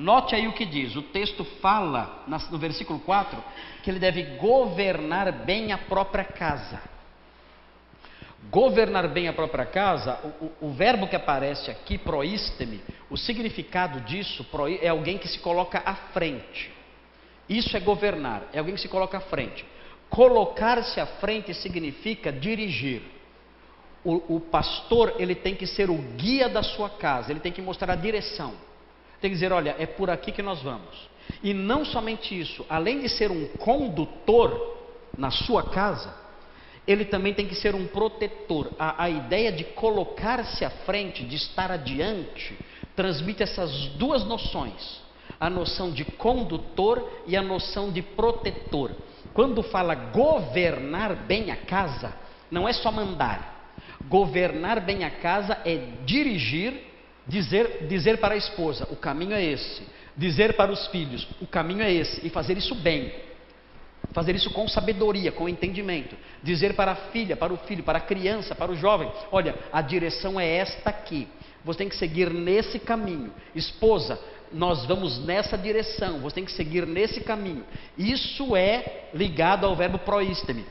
Note aí o que diz, o texto fala no versículo 4, que ele deve governar bem a própria casa. Governar bem a própria casa, o verbo que aparece aqui, proísteme, o significado disso é alguém que se coloca à frente. Isso é governar, é alguém que se coloca à frente. Colocar-se à frente significa dirigir. O pastor, ele tem que ser o guia da sua casa, ele tem que mostrar a direção. Tem que dizer, olha, é por aqui que nós vamos. E não somente isso, além de ser um condutor na sua casa, ele também tem que ser um protetor. A ideia de colocar-se à frente, de estar adiante, transmite essas duas noções. A noção de condutor e a noção de protetor. Quando fala governar bem a casa, não é só mandar. Governar bem a casa é dirigir, dizer para a esposa, o caminho é esse. Dizer para os filhos, o caminho é esse. E fazer isso bem. Fazer isso com sabedoria, com entendimento. Dizer para a filha, para o filho, para a criança, para o jovem, olha, a direção é esta aqui. Você tem que seguir nesse caminho. Esposa, nós vamos nessa direção. Você tem que seguir nesse caminho. Isso é ligado ao verbo proísteme.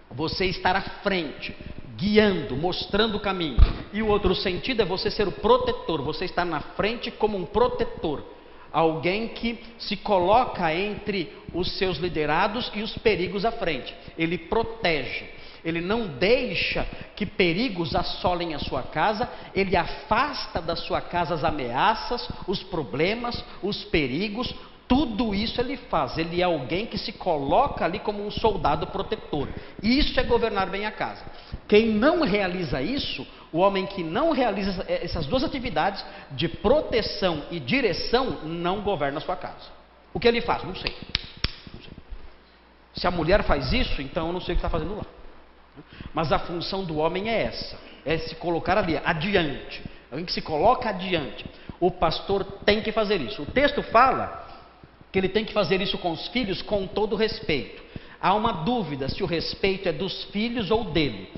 Você estar à frente, guiando, mostrando o caminho. E o outro sentido é você ser o protetor. Você estar na frente como um protetor. Alguém que se coloca entre os seus liderados e os perigos à frente. Ele protege. Ele não deixa que perigos assolem a sua casa. Ele afasta da sua casa as ameaças, os problemas, os perigos. Tudo isso ele faz. Ele é alguém que se coloca ali como um soldado protetor. Isso é governar bem a casa. Quem não realiza isso, o homem que não realiza essas duas atividades de proteção e direção, não governa a sua casa. O que ele faz? Não sei. Se a mulher faz isso, então eu não sei o que está fazendo lá. Mas a função do homem é essa, é se colocar ali, adiante. Alguém que se coloca adiante. O pastor tem que fazer isso. O texto fala que ele tem que fazer isso com os filhos com todo respeito. Há uma dúvida se o respeito é dos filhos ou dele.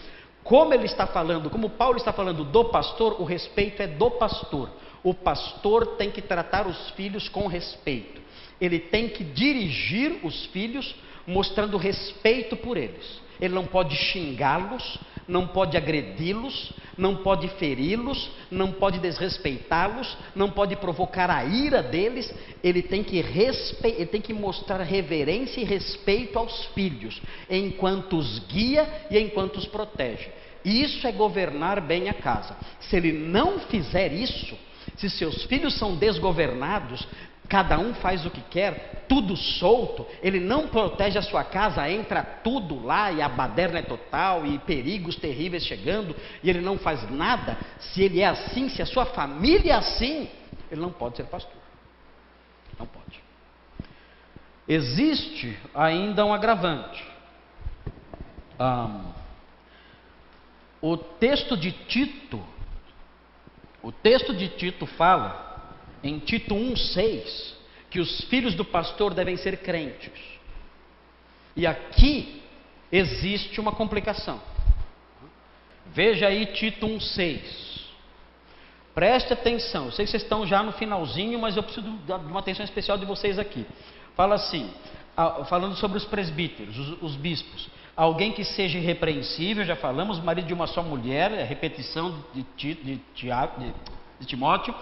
Como ele está falando, como Paulo está falando do pastor, o respeito é do pastor. O pastor tem que tratar os filhos com respeito. Ele tem que dirigir os filhos mostrando respeito por eles. Ele não pode xingá-los, não pode agredi-los, não pode feri-los, não pode desrespeitá-los, não pode provocar a ira deles. Ele tem que mostrar reverência e respeito aos filhos, enquanto os guia e enquanto os protege. Isso é governar bem a casa. Se ele não fizer isso, se seus filhos são desgovernados, cada um faz o que quer, tudo solto, ele não protege a sua casa, entra tudo lá e a baderna é total e perigos terríveis chegando e ele não faz nada. Se ele é assim, se a sua família é assim, ele não pode ser pastor. Não pode. Existe ainda um agravante. O texto de Tito fala em Tito 1,6, que os filhos do pastor devem ser crentes. E aqui existe uma complicação. Veja aí Tito 1,6. Preste atenção, eu sei que vocês estão já no finalzinho, mas eu preciso de uma atenção especial de vocês aqui. Fala assim, falando sobre os presbíteros, os bispos. Alguém que seja irrepreensível, já falamos, marido de uma só mulher, é repetição de Timóteo,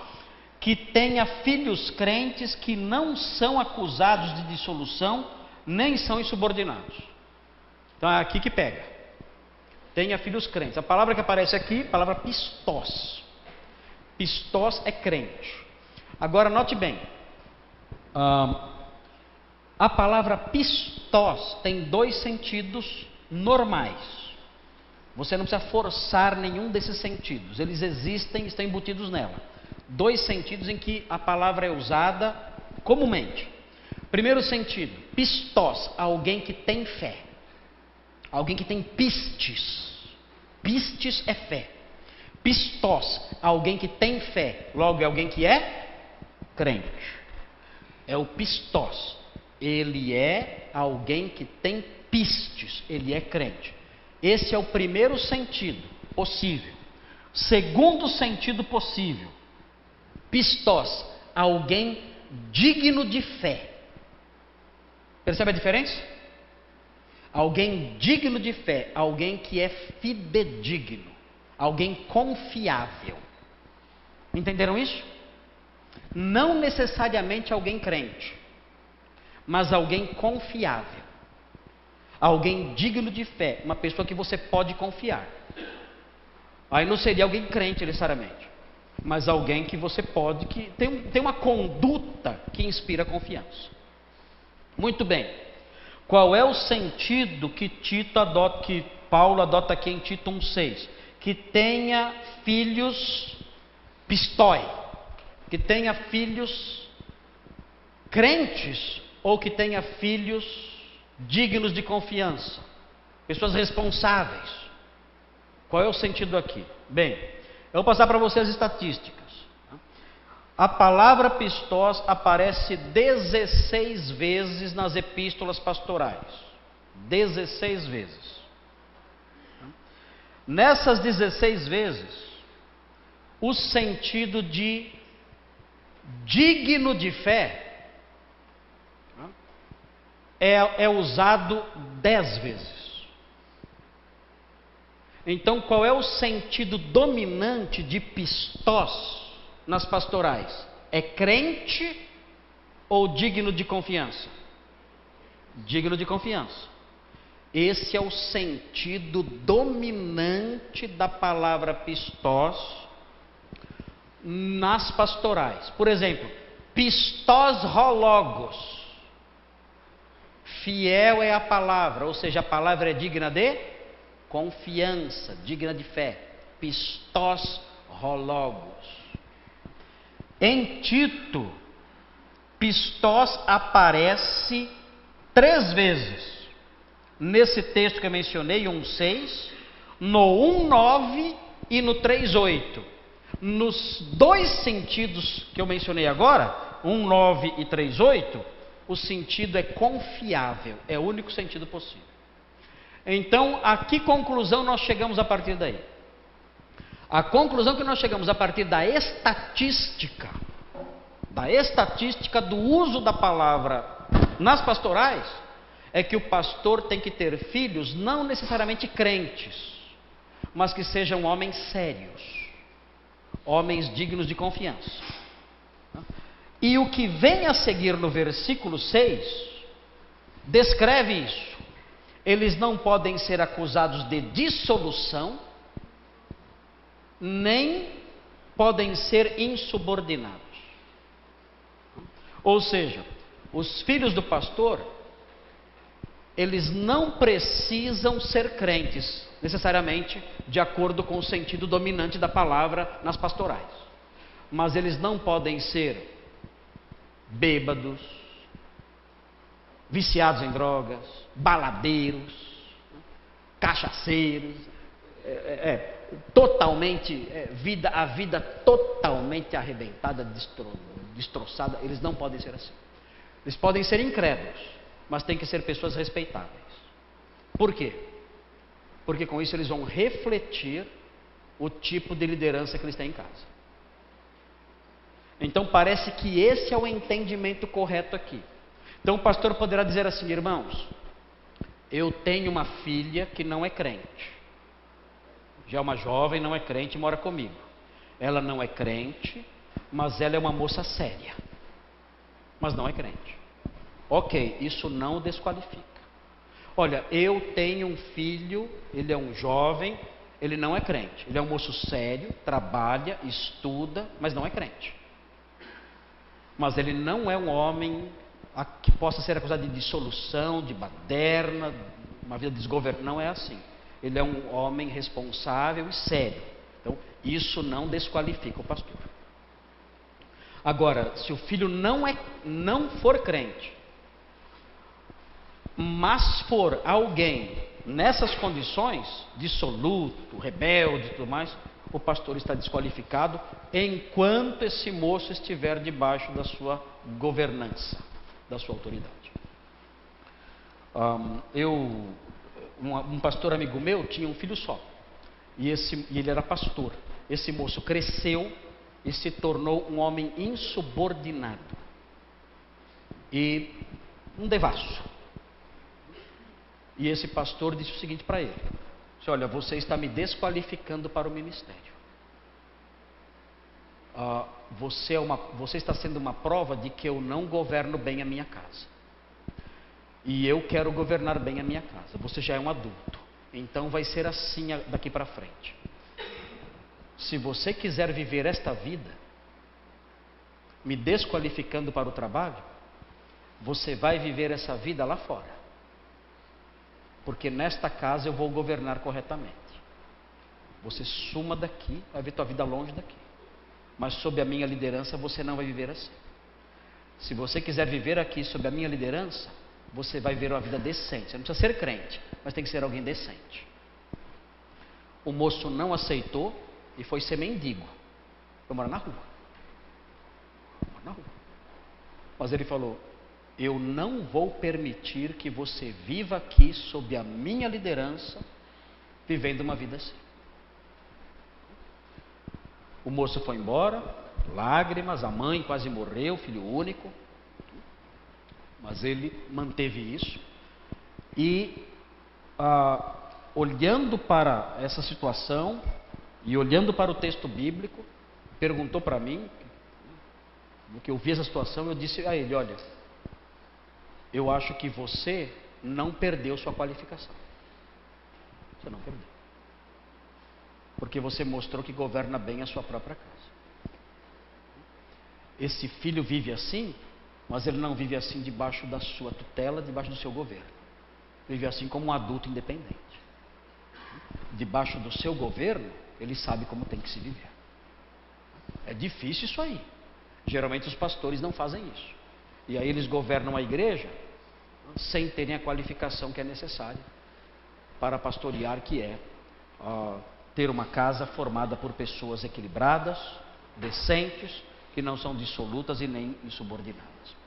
que tenha filhos crentes que não são acusados de dissolução, nem são insubordinados. Então é aqui que pega. Tenha filhos crentes. A palavra que aparece aqui, a palavra pistós. Pistós é crente. Agora note bem. A palavra pistós tem dois sentidos normais. Você não precisa forçar nenhum desses sentidos. Eles existem, estão embutidos nela. Dois sentidos em que a palavra é usada comumente. Primeiro sentido, pistós, alguém que tem fé. Alguém que tem pistes. Pistes é fé. Pistós, alguém que tem fé. Logo é alguém que é crente. É o pistós. Ele é alguém que tem pistes. Ele é crente. Esse é o primeiro sentido possível. Segundo sentido possível. Pistós, alguém digno de fé. Percebe a diferença? Alguém digno de fé, alguém que é fidedigno, alguém confiável. Entenderam isso? Não necessariamente alguém crente, mas alguém confiável, alguém digno de fé, uma pessoa que você pode confiar. Aí não seria alguém crente necessariamente, mas alguém que você pode, que tem uma conduta que inspira confiança. Muito bem. Qual é o sentido que que Paulo adota aqui em Tito 1,6? Que tenha filhos pistói, que tenha filhos crentes ou que tenha filhos dignos de confiança, pessoas responsáveis. Qual é o sentido aqui? Bem, eu vou passar para vocês as estatísticas. A palavra pistós aparece 16 vezes nas epístolas pastorais. 16 vezes. Nessas 16 vezes, o sentido de digno de fé é usado 10 vezes. Então, qual é o sentido dominante de pistós nas pastorais? É crente ou digno de confiança? Digno de confiança. Esse é o sentido dominante da palavra pistós nas pastorais. Por exemplo, pistós rologos. Fiel é a palavra, ou seja, a palavra é digna de confiança, digna de fé. Pistós rologos. Em Tito, pistós aparece 3 vezes. Nesse texto que eu mencionei, 1,6, no 1,9 e no 3,8. Nos 2 sentidos que eu mencionei agora, 1,9 e 3,8, o sentido é confiável, é o único sentido possível. Então, a que conclusão nós chegamos a partir daí? A conclusão que nós chegamos a partir da estatística do uso da palavra nas pastorais, é que o pastor tem que ter filhos não necessariamente crentes, mas que sejam homens sérios, homens dignos de confiança. E o que vem a seguir no versículo 6 descreve isso. Eles não podem ser acusados de dissolução, nem podem ser insubordinados. Ou seja, os filhos do pastor, eles não precisam ser crentes, necessariamente, de acordo com o sentido dominante da palavra nas pastorais. Mas eles não podem ser bêbados, viciados em drogas, baladeiros, cachaceiros, totalmente, a vida totalmente arrebentada, destroçada. Eles não podem ser assim. Eles podem ser incrédulos, mas tem que ser pessoas respeitáveis. Por quê? Porque com isso eles vão refletir o tipo de liderança que eles têm em casa. Então parece que esse é o entendimento correto aqui. Então o pastor poderá dizer assim: irmãos, eu tenho uma filha que não é crente, já é uma jovem, não é crente, mora comigo. Ela não é crente, mas ela é uma moça séria, mas não é crente. Ok, isso não o desqualifica. Olha, eu tenho um filho, ele é um jovem, ele não é crente, ele é um moço sério, trabalha, estuda, mas não é crente. Mas ele não é um homem que possa ser acusado de dissolução, de baderna, uma vida desgovernada. Não é assim. Ele é um homem responsável e sério. Então, isso não desqualifica o pastor. Agora, se o filho não for crente, mas for alguém nessas condições, dissoluto, rebelde e tudo mais, o pastor está desqualificado enquanto esse moço estiver debaixo da sua governança, da sua autoridade. Um pastor amigo meu tinha um filho só, e ele era pastor. Esse moço cresceu e se tornou um homem insubordinado. e um devasso. E esse pastor disse o seguinte para ele: olha, você está me desqualificando para o ministério. Você está sendo uma prova de que eu não governo bem a minha casa. E eu quero governar bem a minha casa. Você já é um adulto. Então vai ser assim daqui para frente. Se você quiser viver esta vida, me desqualificando para o trabalho, você vai viver essa vida lá fora. Porque nesta casa eu vou governar corretamente. Você suma daqui, vai ver tua vida longe daqui. Mas sob a minha liderança você não vai viver assim. Se você quiser viver aqui sob a minha liderança, você vai viver uma vida decente. Você não precisa ser crente, mas tem que ser alguém decente. O moço não aceitou e foi ser mendigo. Foi morar na rua. Mas ele falou: eu não vou permitir que você viva aqui sob a minha liderança, vivendo uma vida assim. O moço foi embora, lágrimas, a mãe quase morreu, filho único. Mas ele manteve isso. E olhando para essa situação e olhando para o texto bíblico, perguntou para mim, no que eu vi essa situação, eu disse a ele: olha, eu acho que você não perdeu sua qualificação. Você não perdeu. Porque você mostrou que governa bem a sua própria casa. Esse filho vive assim, mas ele não vive assim debaixo da sua tutela, debaixo do seu governo. Vive assim como um adulto independente. Debaixo do seu governo, ele sabe como tem que se viver. É difícil isso aí. Geralmente os pastores não fazem isso. E aí eles governam a igreja sem terem a qualificação que é necessária para pastorear, que é ter uma casa formada por pessoas equilibradas, decentes, que não são dissolutas e nem insubordinadas.